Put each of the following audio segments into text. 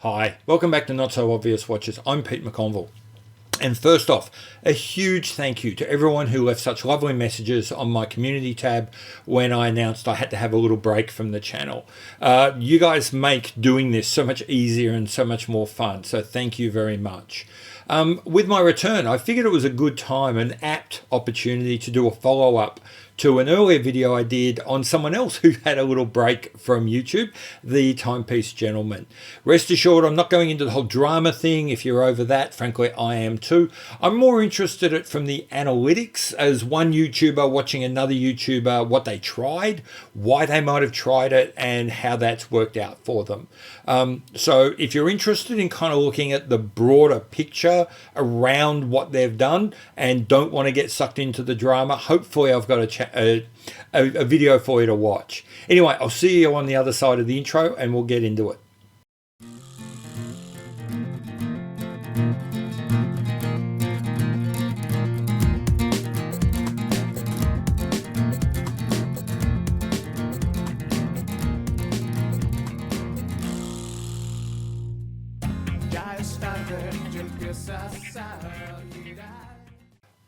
Hi, welcome back to Not So Obvious Watches. I'm Pete McConville. And first off, a huge thank you to everyone who left such lovely messages on my community tab when I announced I had to have a little break from the channel. You guys make doing this so much easier and so much more fun, so thank you very much. With my return, I figured it was a good time, an apt opportunity to do a follow-up to an earlier video I did on someone else who had a little break from YouTube, the Timepiece Gentleman. Rest assured, I'm not going into the whole drama thing. If you're over that, frankly, I am too. I'm more interested in it from the analytics as one YouTuber watching another YouTuber, what they tried, why they might have tried it, and how that's worked out for them. So if you're interested in kind of looking at the broader picture around what they've done and don't want to get sucked into the drama, hopefully I've got a video for you to watch. Anyway, I'll see you on the other side of the intro and we'll get into it.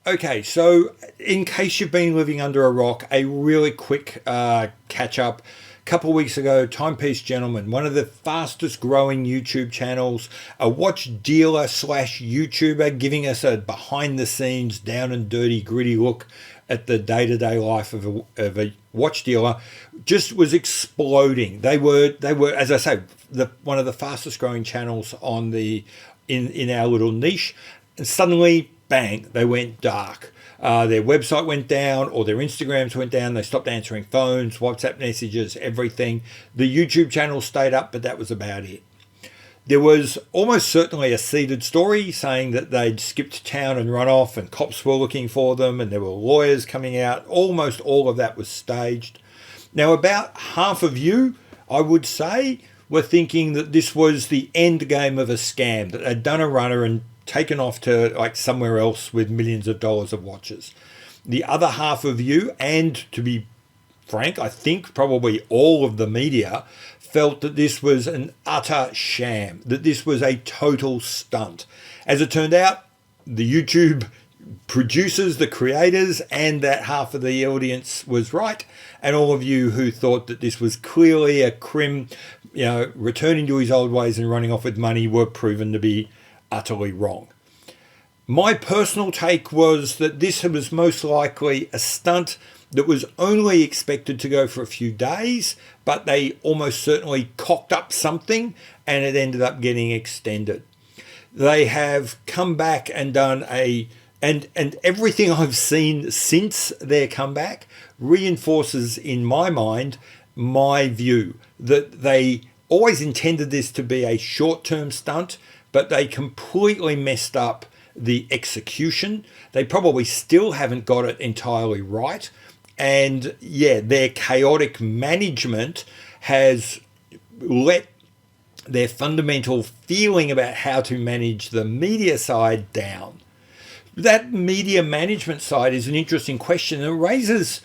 Okay, so in case you've been living under a rock, a really quick catch up. A couple of weeks ago, Timepiece Gentleman, one of the fastest growing YouTube channels, a watch dealer slash YouTuber, giving us a behind the scenes, down and dirty, gritty look at the day-to-day life of a watch dealer, just was exploding. They were, as I say, one of the fastest growing channels on in our little niche, and suddenly, bang, they went dark. Their website went down, or their Instagrams went down. They stopped answering phones, WhatsApp messages, everything. The YouTube channel stayed up, but that was about it. There was almost certainly a seeded story saying that they'd skipped town and run off and cops were looking for them and there were lawyers coming out. Almost all of that was staged. Now, about half of you, I would say, were thinking that this was the end game of a scam, that they'd done a runner and taken off to like somewhere else with millions of dollars of watches. The other half of you, and to be frank, I think probably all of the media, felt that this was an utter sham, that this was a total stunt. As it turned out, the YouTube producers, the creators, and that half of the audience was right, and all of you who thought that this was clearly a crim, returning to his old ways and running off with money, were proven to be utterly wrong. My personal take was that this was most likely a stunt that was only expected to go for a few days, but they almost certainly cocked up something and it ended up getting extended. They have come back and done and everything I've seen since their comeback reinforces in my mind my view that they always intended this to be a short-term stunt, but they completely messed up the execution. They probably still haven't got it entirely right. And yeah, their chaotic management has let their fundamental feeling about how to manage the media side down. That media management side is an interesting question. It raises,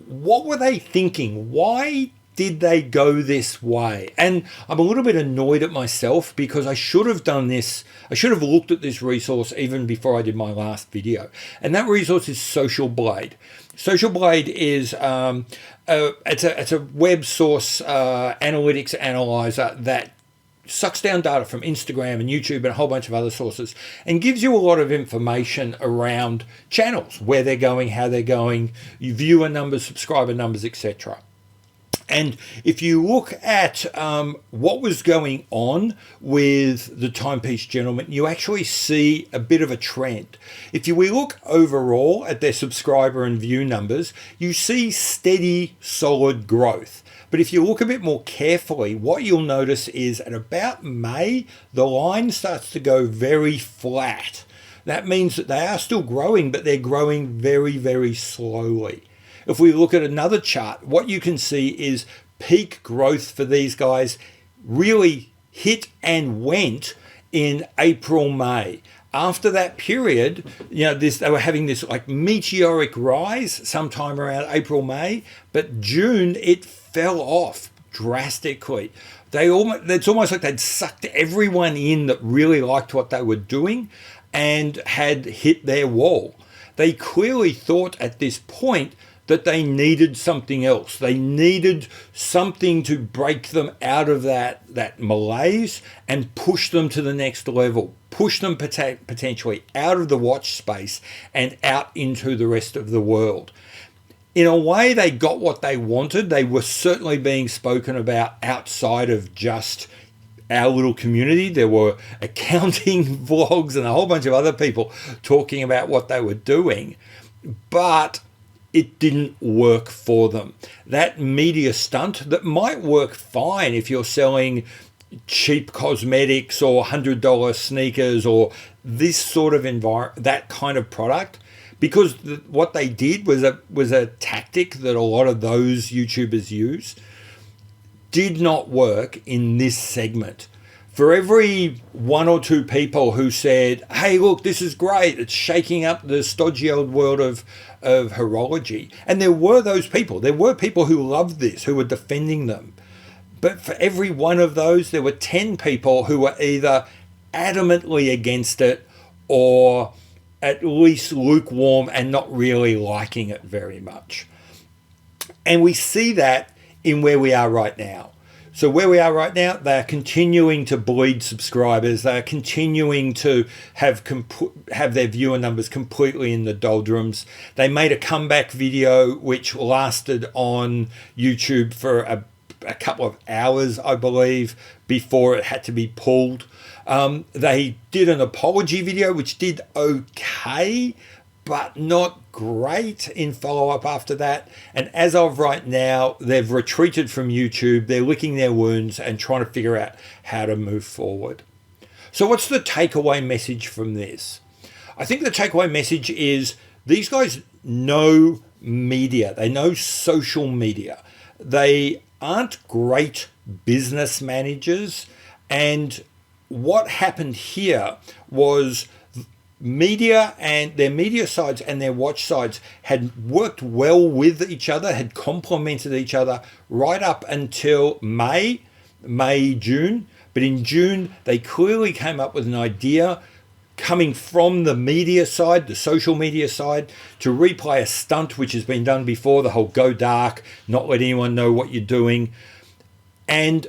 what were they thinking? Why did they go this way? And I'm a little bit annoyed at myself because I should have done this. I should have looked at this resource even before I did my last video. And that resource is Social Blade. Social Blade is it's a web source analytics analyzer that sucks down data from Instagram and YouTube and a whole bunch of other sources and gives you a lot of information around channels, where they're going, how they're going, viewer numbers, subscriber numbers, etc. And if you look at what was going on with the Timepiece Gentleman, you actually see a bit of a trend. If we look overall at their subscriber and view numbers, you see steady, solid growth. But if you look a bit more carefully, what you'll notice is at about May, the line starts to go very flat. That means that they are still growing, but they're growing very, very slowly. If we look at another chart, what you can see is peak growth for these guys really hit and went in April, May. After that period, they were having this like meteoric rise sometime around April, May, but June, it fell off drastically. it's almost like they'd sucked everyone in that really liked what they were doing and had hit their wall. They clearly thought at this point that they needed something else. They needed something to break them out of that malaise and push them to the next level, push them potentially out of the watch space and out into the rest of the world. In a way, they got what they wanted. They were certainly being spoken about outside of just our little community. There were accounting vlogs and a whole bunch of other people talking about what they were doing, but it didn't work for them. That media stunt that might work fine if you're selling cheap cosmetics or $100 sneakers or this sort of that kind of product, because what they did was a tactic that a lot of those YouTubers use, did not work in this segment. For every one or two people who said, hey, look, this is great, it's shaking up the stodgy old world of horology. And there were those people. There were people who loved this, who were defending them. But for every one of those, there were 10 people who were either adamantly against it or at least lukewarm and not really liking it very much. And we see that in where we are right now. So where we are right now, they are continuing to bleed subscribers. They are continuing to have their viewer numbers completely in the doldrums. They made a comeback video which lasted on YouTube for a couple of hours, I believe, before it had to be pulled. They did an apology video which did okay, but not great in follow-up after that. And as of right now, they've retreated from YouTube. They're licking their wounds and trying to figure out how to move forward. So what's the takeaway message from this? I think the takeaway message is these guys know media. They know social media. They aren't great business managers. And what happened here was media and their media sides and their watch sides had worked well with each other, had complemented each other right up until May, June. But in June, they clearly came up with an idea coming from the media side, the social media side, to replay a stunt which has been done before, the whole go dark, not let anyone know what you're doing, and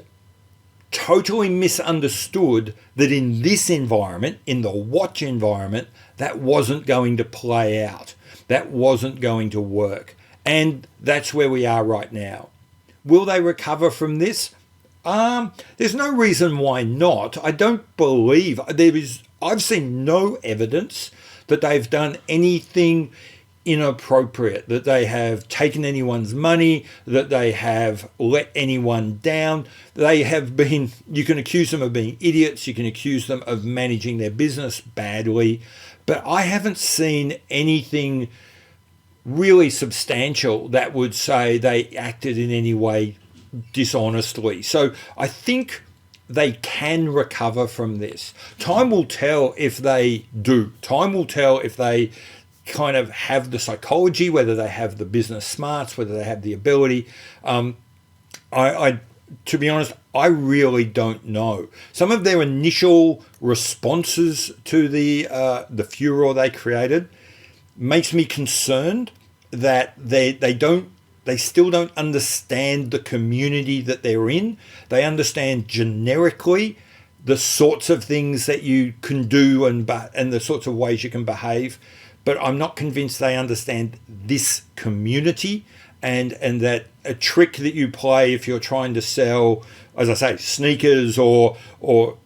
totally misunderstood that in this environment, in the watch environment, that wasn't going to play out. That wasn't going to work. And that's where we are right now. Will they recover from this? There's no reason why not. I don't believe I've seen no evidence that they've done anything inappropriate, that they have taken anyone's money, that they have let anyone down. They have been, you can accuse them of being idiots, you can accuse them of managing their business badly, but I haven't seen anything really substantial that would say they acted in any way dishonestly. So I think they can recover from this. Time will tell if they do. Time will tell if they kind of have the psychology, whether they have the business smarts, whether they have the ability. To be honest, I really don't know. Some of their initial responses to the furor they created makes me concerned that they still don't understand the community that they're in. They understand generically the sorts of things that you can do and the sorts of ways you can behave. But I'm not convinced they understand this community and that a trick that you play if you're trying to sell, as I say, sneakers or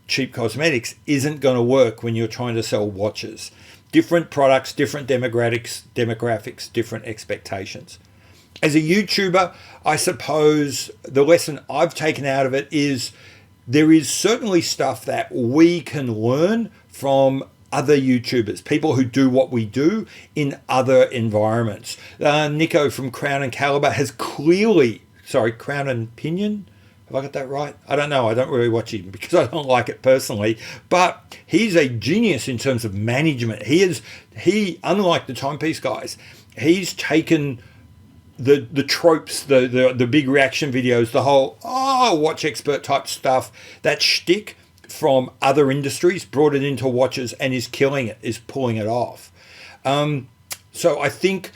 cheap cosmetics isn't going to work when you're trying to sell watches. Different products, different demographics, different expectations. As a YouTuber, I suppose the lesson I've taken out of it is there is certainly stuff that we can learn from other YouTubers, people who do what we do in other environments. Nico from Crown and Caliber has clearly, Crown and Pinion, have I got that right? I don't know. I don't really watch him because I don't like it personally. But he's a genius in terms of management. He, unlike the Timepiece guys, he's taken the tropes, the big reaction videos, the whole watch expert type stuff, that shtick from other industries, brought it into watches and is killing it, is pulling it off. So I think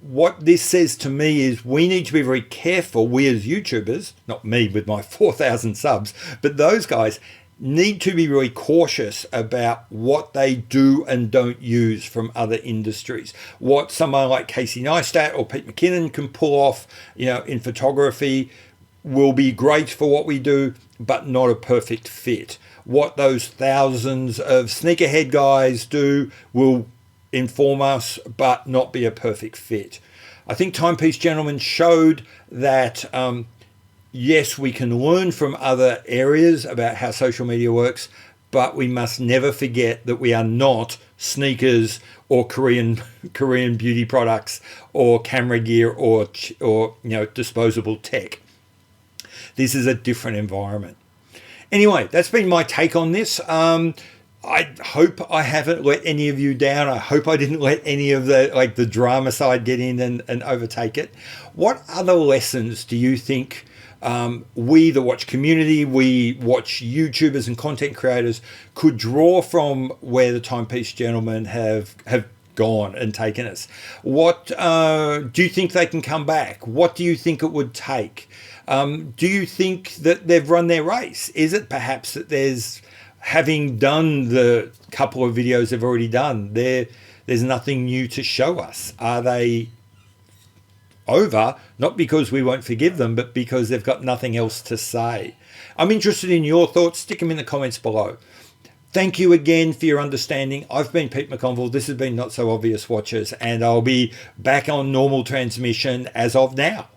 what this says to me is we need to be very careful, we as YouTubers, not me with my 4,000 subs, but those guys need to be really cautious about what they do and don't use from other industries. What someone like Casey Neistat or Pete McKinnon can pull off, in photography will be great for what we do, but not a perfect fit. What those thousands of sneakerhead guys do will inform us, but not be a perfect fit. I think Timepiece Gentleman showed that yes, we can learn from other areas about how social media works, but we must never forget that we are not sneakers or Korean beauty products or camera gear or disposable tech. This is a different environment. Anyway, that's been my take on this. I hope I haven't let any of you down. I hope I didn't let any of the drama side get in and overtake it. What other lessons do you think we, the watch community, we watch YouTubers and content creators could draw from where the Timepiece Gentlemen have gone and taken us? What do you think they can come back? What do you think it would take? Do you think that they've run their race? Is it perhaps that having done the couple of videos they've already done, there's nothing new to show us? Are they over, not because we won't forgive them, but because they've got nothing else to say? I'm interested in your thoughts. Stick them in the comments below. Thank you again for your understanding. I've been Pete McConville. This has been Not So Obvious Watches, and I'll be back on normal transmission as of now.